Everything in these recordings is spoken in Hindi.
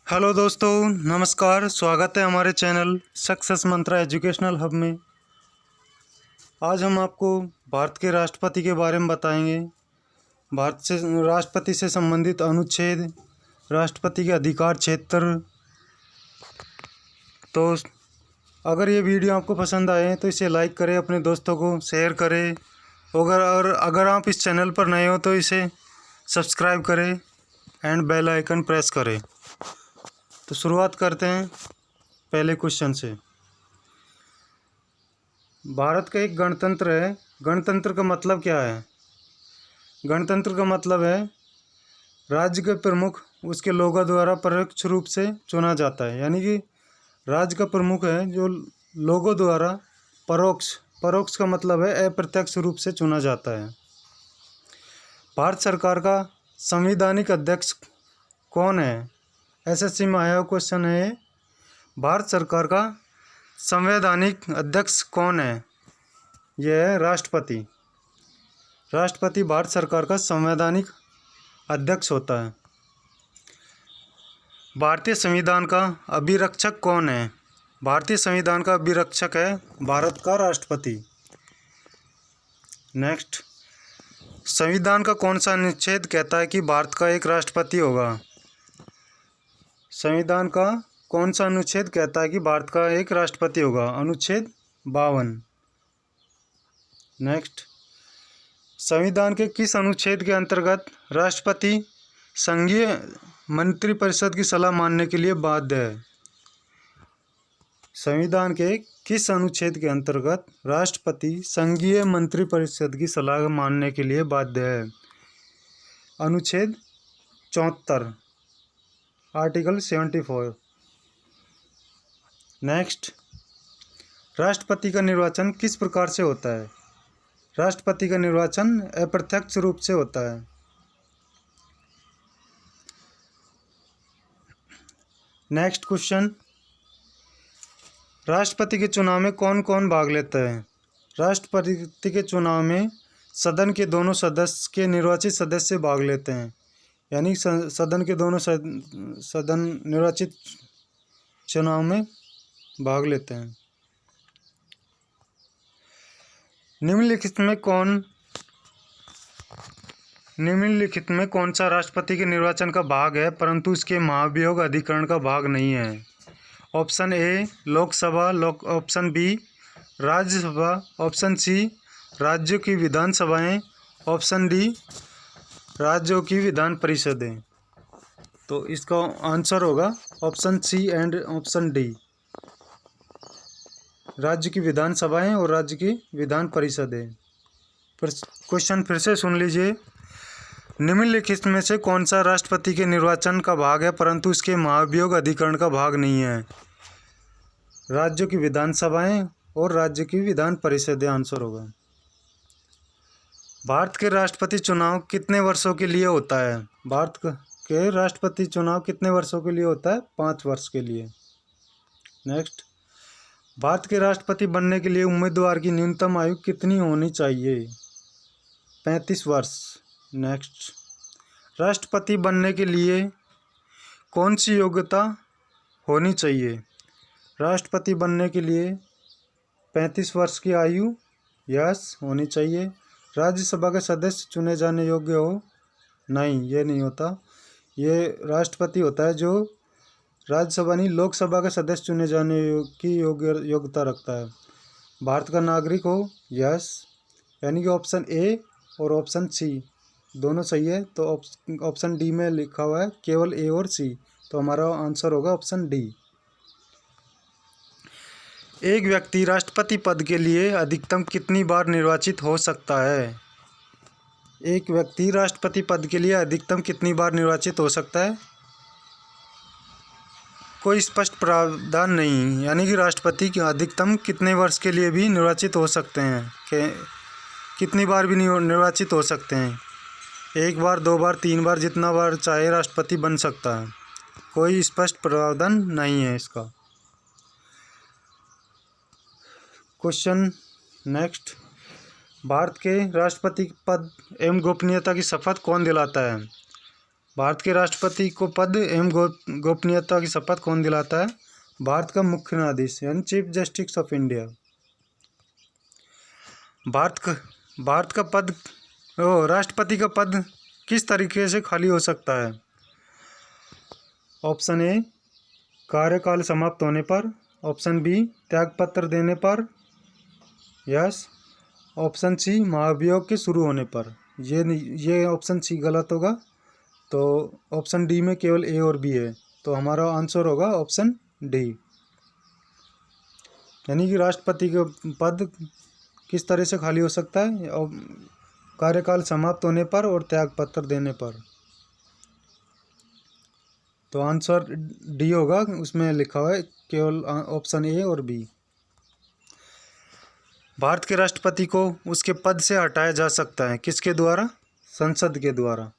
हेलो दोस्तों, नमस्कार। स्वागत है हमारे चैनल सक्सेस मंत्रा एजुकेशनल हब में। आज हम आपको भारत के राष्ट्रपति के बारे में बताएंगे। भारत से राष्ट्रपति से संबंधित अनुच्छेद, राष्ट्रपति के अधिकार क्षेत्र। तो अगर ये वीडियो आपको पसंद आए तो इसे लाइक करें, अपने दोस्तों को शेयर करें। अगर आप इस चैनल पर नए हो तो इसे सब्सक्राइब करें एंड बेल आइकन प्रेस करें। तो शुरुआत करते हैं पहले क्वेश्चन से। भारत का एक गणतंत्र है। गणतंत्र का मतलब क्या है? गणतंत्र का मतलब है राज्य के प्रमुख उसके लोगों द्वारा परोक्ष रूप से चुना जाता है। यानी कि राज्य का प्रमुख है जो लोगों द्वारा परोक्ष का मतलब है अप्रत्यक्ष रूप से चुना जाता है। भारत सरकार का संवैधानिक अध्यक्ष कौन है? एसएससी में आया क्वेश्चन है। भारत सरकार का संवैधानिक अध्यक्ष कौन है? यह है राष्ट्रपति। राष्ट्रपति भारत सरकार का संवैधानिक अध्यक्ष होता है। भारतीय संविधान का अभिरक्षक कौन है? भारतीय संविधान का अभिरक्षक है भारत का राष्ट्रपति। नेक्स्ट, संविधान का कौन सा अनुच्छेद कहता है कि भारत का एक राष्ट्रपति होगा? संविधान का कौन सा अनुच्छेद कहता है कि भारत का एक राष्ट्रपति होगा? अनुच्छेद 52। नेक्स्ट, संविधान के किस अनुच्छेद के अंतर्गत राष्ट्रपति संघीय मंत्रिपरिषद की सलाह मानने के लिए बाध्य है? संविधान के किस अनुच्छेद के अंतर्गत राष्ट्रपति संघीय मंत्रिपरिषद की सलाह मानने के लिए बाध्य है? अनुच्छेद 74, आर्टिकल 74। नेक्स्ट, राष्ट्रपति का निर्वाचन किस प्रकार से होता है? राष्ट्रपति का निर्वाचन अप्रत्यक्ष रूप से होता है। नेक्स्ट क्वेश्चन, राष्ट्रपति के चुनाव में कौन कौन भाग लेता है? राष्ट्रपति के चुनाव में सदन के दोनों सदस्य के निर्वाचित सदस्य भाग लेते हैं। यानी सदन के दोनों सदन निर्वाचित चुनाव में भाग लेते हैं। निम्नलिखित में कौन सा राष्ट्रपति के निर्वाचन का भाग है परंतु इसके महाभियोग अधिकरण का भाग नहीं है? Option A Lok Sabha, option B Rajya Sabha, option C राज्यों की विधानसभाएं, ऑप्शन डी राज्यों की विधान परिषदें। तो इसका आंसर होगा option C and option D, राज्य की विधानसभाएं और राज्य की विधान परिषदें। क्वेश्चन फिर से सुन लीजिए। निम्नलिखित में से कौन सा राष्ट्रपति के निर्वाचन का भाग है परंतु इसके महाभियोग अधिकरण का भाग नहीं है? राज्यों की विधानसभाएं और राज्य की विधान परिषदें आंसर होगा। भारत के राष्ट्रपति चुनाव कितने वर्षों के लिए होता है? भारत के राष्ट्रपति चुनाव कितने वर्षों के लिए होता है? 5 वर्ष के लिए। नेक्स्ट, भारत के राष्ट्रपति बनने के लिए उम्मीदवार की न्यूनतम आयु कितनी होनी चाहिए? 35 वर्ष। नेक्स्ट, राष्ट्रपति बनने के लिए कौन सी योग्यता होनी चाहिए? राष्ट्रपति बनने के लिए 35 वर्ष की आयु यस होनी चाहिए। राज्यसभा के सदस्य चुने जाने योग्य हो? नहीं, ये नहीं होता। ये राष्ट्रपति होता है जो राज्यसभा नहीं लोकसभा के सदस्य चुने जाने की योग्यता रखता है। भारत का नागरिक हो? यस। यानी कि ऑप्शन ए और ऑप्शन सी दोनों सही है। तो ऑप्शन डी में लिखा हुआ है केवल ए और सी, तो हमारा आंसर होगा ऑप्शन डी। एक व्यक्ति राष्ट्रपति पद के लिए अधिकतम कितनी बार निर्वाचित हो सकता है? एक व्यक्ति राष्ट्रपति पद के लिए अधिकतम कितनी बार निर्वाचित हो सकता है? कोई स्पष्ट प्रावधान नहीं। यानी कि राष्ट्रपति अधिकतम कितने वर्ष के लिए भी निर्वाचित हो सकते हैं, कितनी बार भी निर्वाचित हो सकते हैं। 1 बार, 2 बार, 3 बार, जितना बार चाहे राष्ट्रपति बन सकता है। कोई स्पष्ट प्रावधान नहीं है इसका। क्वेश्चन नेक्स्ट, भारत के राष्ट्रपति पद एवं गोपनीयता की शपथ कौन दिलाता है? भारत के राष्ट्रपति को पद एवं गोपनीयता की शपथ कौन दिलाता है? भारत का मुख्य न्यायाधीश यानी chief justice of India. Bharat का पद राष्ट्रपति का पद किस तरीके से खाली हो सकता है? ऑप्शन ए कार्यकाल समाप्त होने पर, ऑप्शन बी त्यागपत्र देने पर, यस, ऑप्शन सी महाभियोग के शुरू होने पर। ये ऑप्शन सी गलत होगा, तो ऑप्शन डी में केवल ए और बी है, तो हमारा आंसर होगा ऑप्शन डी। यानी कि राष्ट्रपति का पद किस तरह से खाली हो सकता है? और कार्यकाल समाप्त होने पर और त्यागपत्र देने पर। तो आंसर डी होगा, उसमें लिखा हुआ है केवल ऑप्शन ए और बी। भारत के राष्ट्रपति को उसके पद से हटाया जा सकता है किसके द्वारा? संसद के द्वारा।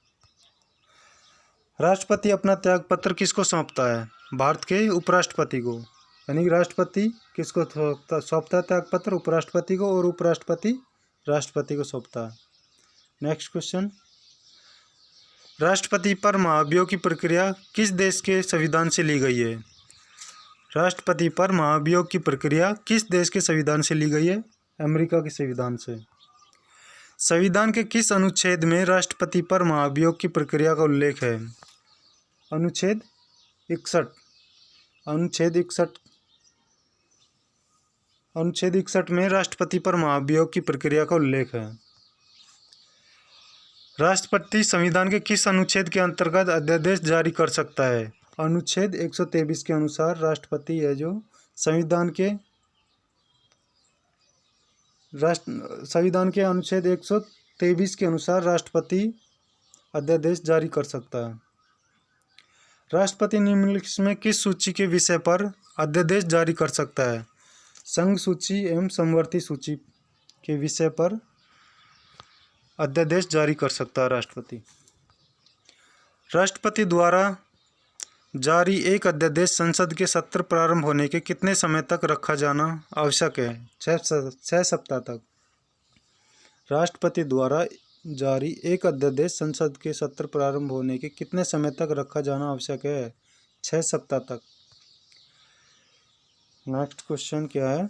राष्ट्रपति अपना त्यागपत्र किसको सौंपता है? भारत के उपराष्ट्रपति को। यानी कि राष्ट्रपति किसको सौंपता है त्यागपत्र? उपराष्ट्रपति को, और उपराष्ट्रपति राष्ट्रपति को सौंपता है। नेक्स्ट क्वेश्चन, राष्ट्रपति पर महाभियोग की प्रक्रिया किस देश के संविधान से ली गई है? राष्ट्रपति पर महाभियोग की प्रक्रिया किस देश के संविधान से ली गई है? अमेरिका के संविधान से। संविधान के किस अनुच्छेद में राष्ट्रपति पर महाभियोग की प्रक्रिया का उल्लेख है? अनुच्छेद 61। अनुच्छेद 61 में राष्ट्रपति पर महाभियोग की प्रक्रिया का उल्लेख है। राष्ट्रपति संविधान के किस अनुच्छेद के अंतर्गत अध्यादेश जारी कर सकता है? अनुच्छेद 123 के अनुसार राष्ट्रपति है जो संविधान के अनुच्छेद 123 के अनुसार राष्ट्रपति अध्यादेश जारी कर सकता है। राष्ट्रपति निम्नलिखित में किस सूची के विषय पर अध्यादेश जारी कर सकता है? संघ सूची एवं समवर्ती सूची के विषय पर अध्यादेश जारी कर सकता है राष्ट्रपति। राष्ट्रपति द्वारा जारी एक अध्यादेश संसद के सत्र प्रारंभ होने के कितने समय तक रखा जाना आवश्यक है? 6 सप्ताह तक। राष्ट्रपति द्वारा जारी एक अध्यादेश संसद के सत्र प्रारंभ होने के कितने समय तक रखा जाना आवश्यक है? 6 सप्ताह तक। नेक्स्ट क्वेश्चन क्या है?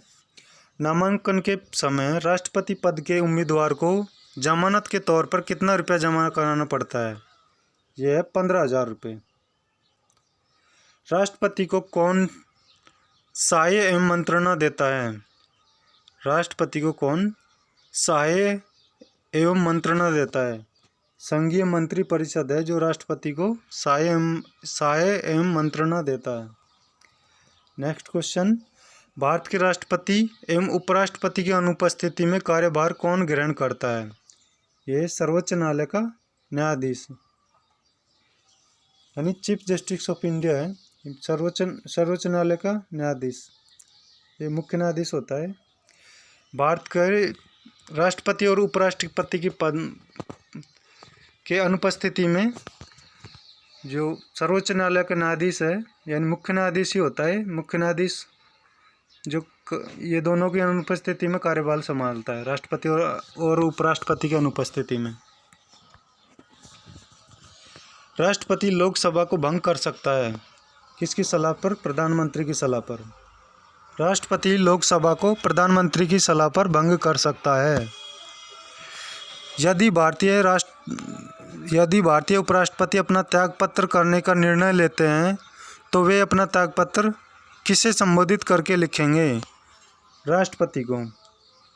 नामांकन के समय राष्ट्रपति पद के उम्मीदवार को जमानत के तौर पर कितना रुपया जमा कराना पड़ता है? यह है 15,000 रुपये। राष्ट्रपति को कौन सहाय एवं मंत्रणा देता है? राष्ट्रपति को कौन सहाय एवं मंत्रणा देता है? संघीय मंत्री परिषद है जो राष्ट्रपति को सहाय एवं मंत्रणा देता है। नेक्स्ट क्वेश्चन, भारत के राष्ट्रपति एवं उपराष्ट्रपति की अनुपस्थिति में कार्यभार कौन ग्रहण करता है? यह सर्वोच्च न्यायालय का न्यायाधीश यानी चीफ जस्टिस ऑफ इंडिया है। सर्वोच्च न्यायालय का न्यायाधीश, ये मुख्य न्यायाधीश होता है। भारत के राष्ट्रपति और उपराष्ट्रपति की पद के अनुपस्थिति में जो सर्वोच्च न्यायालय का न्यायाधीश है यानी मुख्य न्यायाधीश ही होता है। मुख्य न्यायाधीश जो ये दोनों की अनुपस्थिति में कार्यभार संभालता है, राष्ट्रपति और उपराष्ट्रपति की अनुपस्थिति में। राष्ट्रपति लोकसभा को भंग कर सकता है किसकी सलाह पर? प्रधानमंत्री की सलाह पर। राष्ट्रपति लोकसभा को प्रधानमंत्री की सलाह पर भंग कर सकता है। यदि भारतीय उपराष्ट्रपति अपना त्यागपत्र करने का निर्णय लेते हैं तो वे अपना त्यागपत्र किसे संबोधित करके लिखेंगे? राष्ट्रपति को।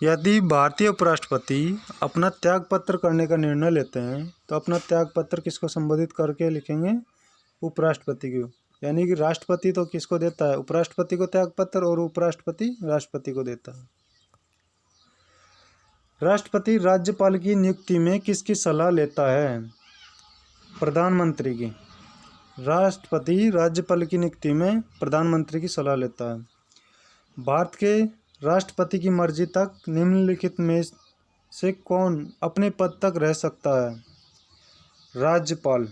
यदि भारतीय उपराष्ट्रपति अपना त्यागपत्र करने का निर्णय लेते हैं तो अपना त्यागपत्र किसको संबोधित करके लिखेंगे? उपराष्ट्रपति को। यानी कि राष्ट्रपति तो किसको देता है? उपराष्ट्रपति को त्यागपत्र, और उपराष्ट्रपति राष्ट्रपति को देता है। राष्ट्रपति राज्यपाल की नियुक्ति में किसकी सलाह लेता है? प्रधानमंत्री की। राष्ट्रपति राज्यपाल की नियुक्ति में प्रधानमंत्री की सलाह लेता है। भारत के राष्ट्रपति की मर्जी तक निम्नलिखित में से कौन अपने पद तक रह सकता है? राज्यपाल।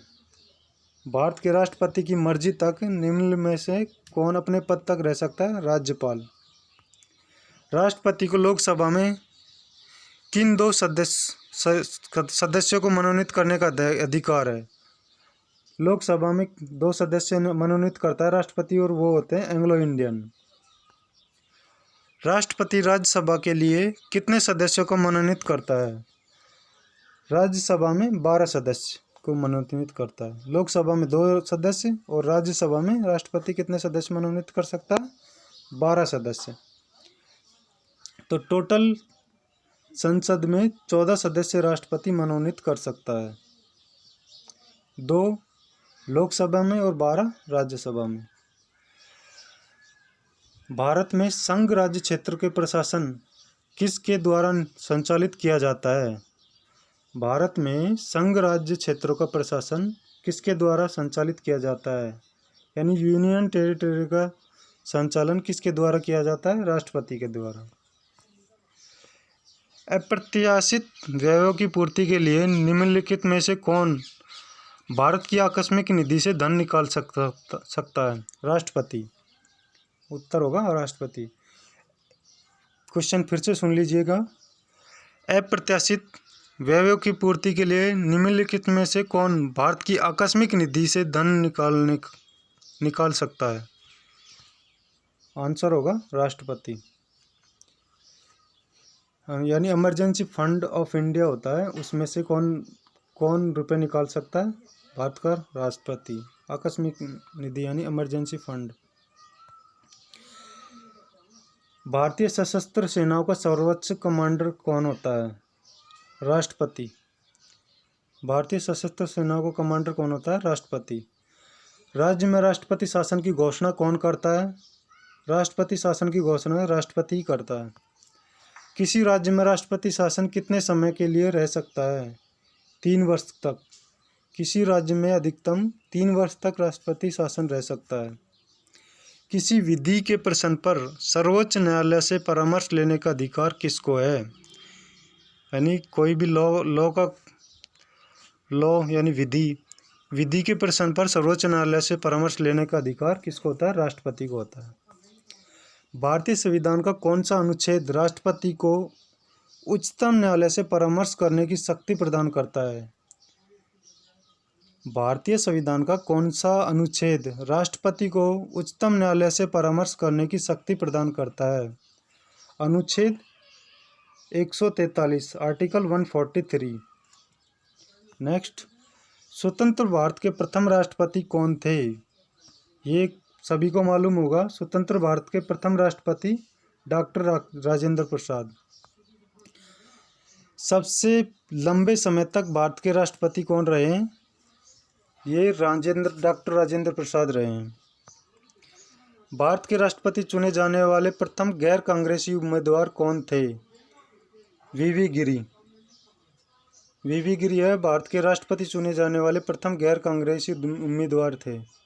भारत के राष्ट्रपति की मर्जी तक निम्न में से कौन अपने पद तक रह सकता है? राज्यपाल। राष्ट्रपति को लोकसभा में किन 2 सदस्यों को मनोनीत करने का अधिकार है? लोकसभा में 2 सदस्य मनोनीत करता है राष्ट्रपति, और वो होते हैं एंग्लो इंडियन। राष्ट्रपति राज्यसभा के लिए कितने सदस्यों को मनोनीत करता है? राज्यसभा में 12 सदस्य को मनोनीत करता है। लोकसभा में 2 सदस्य और राज्यसभा में राष्ट्रपति कितने सदस्य मनोनीत कर सकता है? 12 सदस्य। तो टोटल संसद में 14 सदस्य राष्ट्रपति मनोनीत कर सकता है, 2 लोकसभा में और 12 राज्यसभा में। भारत में संघ राज्य क्षेत्र के प्रशासन किसके द्वारा संचालित किया जाता है? भारत में संघ राज्य क्षेत्रों का प्रशासन किसके द्वारा संचालित किया जाता है? यानी यूनियन टेरिटरी का संचालन किसके द्वारा किया जाता है? राष्ट्रपति के द्वारा। अप्रत्याशित व्ययों की पूर्ति के लिए निम्नलिखित में से कौन भारत की आकस्मिक निधि से धन निकाल सकता है? राष्ट्रपति। उत्तर होगा राष्ट्रपति। क्वेश्चन फिर से सुन लीजिएगा। अप्रत्याशित व्ययों की पूर्ति के लिए निम्नलिखित में से कौन भारत की आकस्मिक निधि से धन निकाल सकता है? आंसर होगा राष्ट्रपति। यानी इमरजेंसी फंड ऑफ इंडिया होता है, उसमें से कौन रुपए निकाल सकता है? भारत का राष्ट्रपति। आकस्मिक निधि यानी इमरजेंसी फंड। भारतीय सशस्त्र सेनाओं का सर्वोच्च कमांडर कौन होता है? राष्ट्रपति। भारतीय सशस्त्र सेनाओं का कमांडर कौन होता है? राष्ट्रपति। राज्य में राष्ट्रपति शासन की घोषणा कौन करता है? राष्ट्रपति शासन की घोषणा राष्ट्रपति ही करता है। किसी राज्य में राष्ट्रपति शासन कितने समय के लिए रह सकता है? 3 वर्ष तक। किसी राज्य में अधिकतम 3 वर्ष तक राष्ट्रपति शासन रह सकता है। किसी विधि के प्रश्न पर सर्वोच्च न्यायालय से परामर्श लेने का अधिकार किसको है? यानी कोई भी लॉ यानी विधि के प्रश्न पर सर्वोच्च न्यायालय से परामर्श लेने का अधिकार किसको होता है? राष्ट्रपति को होता है। भारतीय संविधान का कौन सा अनुच्छेद राष्ट्रपति को उच्चतम न्यायालय से परामर्श करने की शक्ति प्रदान करता है? भारतीय संविधान का कौन सा अनुच्छेद राष्ट्रपति को उच्चतम न्यायालय से परामर्श करने की शक्ति प्रदान करता है? अनुच्छेद 143, आर्टिकल 143। नेक्स्ट, स्वतंत्र भारत के प्रथम राष्ट्रपति कौन थे? ये सभी को मालूम होगा। स्वतंत्र भारत के प्रथम राष्ट्रपति डॉक्टर राजेंद्र प्रसाद। सबसे लंबे समय तक भारत के राष्ट्रपति कौन रहे हैं? ये डॉक्टर राजेंद्र प्रसाद रहे हैं। भारत के राष्ट्रपति चुने जाने वाले प्रथम गैर कांग्रेसी उम्मीदवार कौन थे? वीवी गिरी। वीवी गिरी है भारत के राष्ट्रपति चुने जाने वाले प्रथम गैर कांग्रेसी उम्मीदवार थे।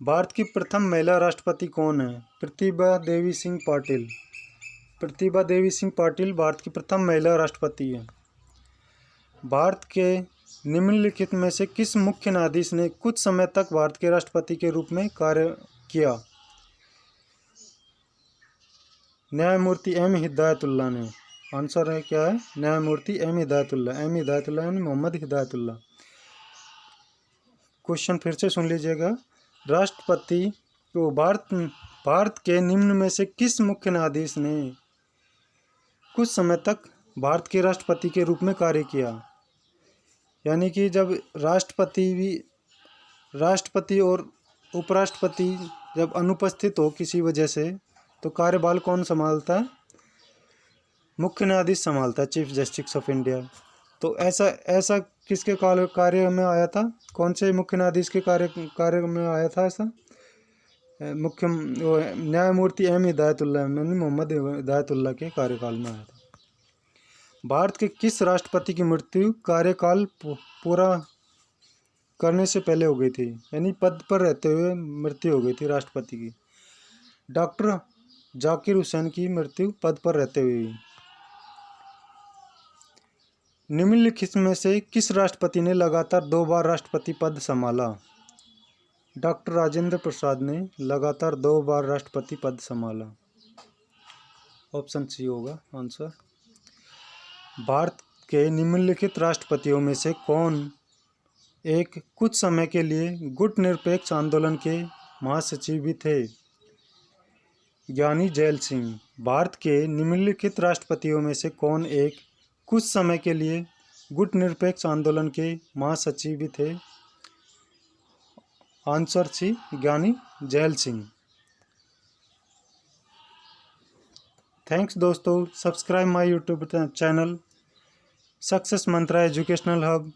भारत की प्रथम महिला राष्ट्रपति कौन है? प्रतिभा देवी सिंह पाटिल। प्रतिभा देवी सिंह पाटिल भारत की प्रथम महिला राष्ट्रपति है। भारत के निम्नलिखित में से किस मुख्य न्यायाधीश ने कुछ समय तक भारत के राष्ट्रपति के रूप में कार्य किया? न्यायमूर्ति एम हिदायतुल्लाह ने। आंसर है क्या है? न्यायमूर्ति एम हिदायतुल्लाह। एम हिदायतुल्लाह यानी मोहम्मद हिदायतुल्लाह। क्वेश्चन फिर से सुन लीजिएगा। राष्ट्रपति को भारत के निम्न में से किस मुख्य न्यायाधीश ने कुछ समय तक भारत के राष्ट्रपति के रूप में कार्य किया? यानी कि जब राष्ट्रपति और उपराष्ट्रपति जब अनुपस्थित हो किसी वजह से, तो कार्यभार कौन संभालता है? मुख्य न्यायाधीश संभालता है, चीफ जस्टिस ऑफ इंडिया। तो ऐसा किसके कार्य में आया था? कौन से मुख्य न्यायाधीश के कार्य में आया था ऐसा? न्यायमूर्ति एम हिदायतुल्लाह यानी मोहम्मद हिदायतुल्लाह के कार्यकाल में आया था। भारत के किस राष्ट्रपति की मृत्यु कार्यकाल पूरा करने से पहले हो गई थी? यानी पद पर रहते हुए मृत्यु हो गई थी राष्ट्रपति की। डॉक्टर जाकिर हुसैन की मृत्यु पद पर रहते हुए। निम्नलिखित में से किस राष्ट्रपति ने लगातार 2 बार राष्ट्रपति पद संभाला? डॉक्टर राजेंद्र प्रसाद ने लगातार 2 बार राष्ट्रपति पद संभाला। ऑप्शन सी होगा आंसर। भारत के निम्नलिखित राष्ट्रपतियों में से कौन एक कुछ समय के लिए गुट निरपेक्ष आंदोलन के महासचिव भी थे। ज्ञानी जैल सिंह। भारत के निम्नलिखित राष्ट्रपतियों में से कौन एक कुछ समय के लिए गुट निरपेक्ष आंदोलन के महासचिव भी थे? आंसर सी ज्ञानी जैल सिंह। थैंक्स दोस्तों, subscribe my YouTube channel success Mantra educational hub.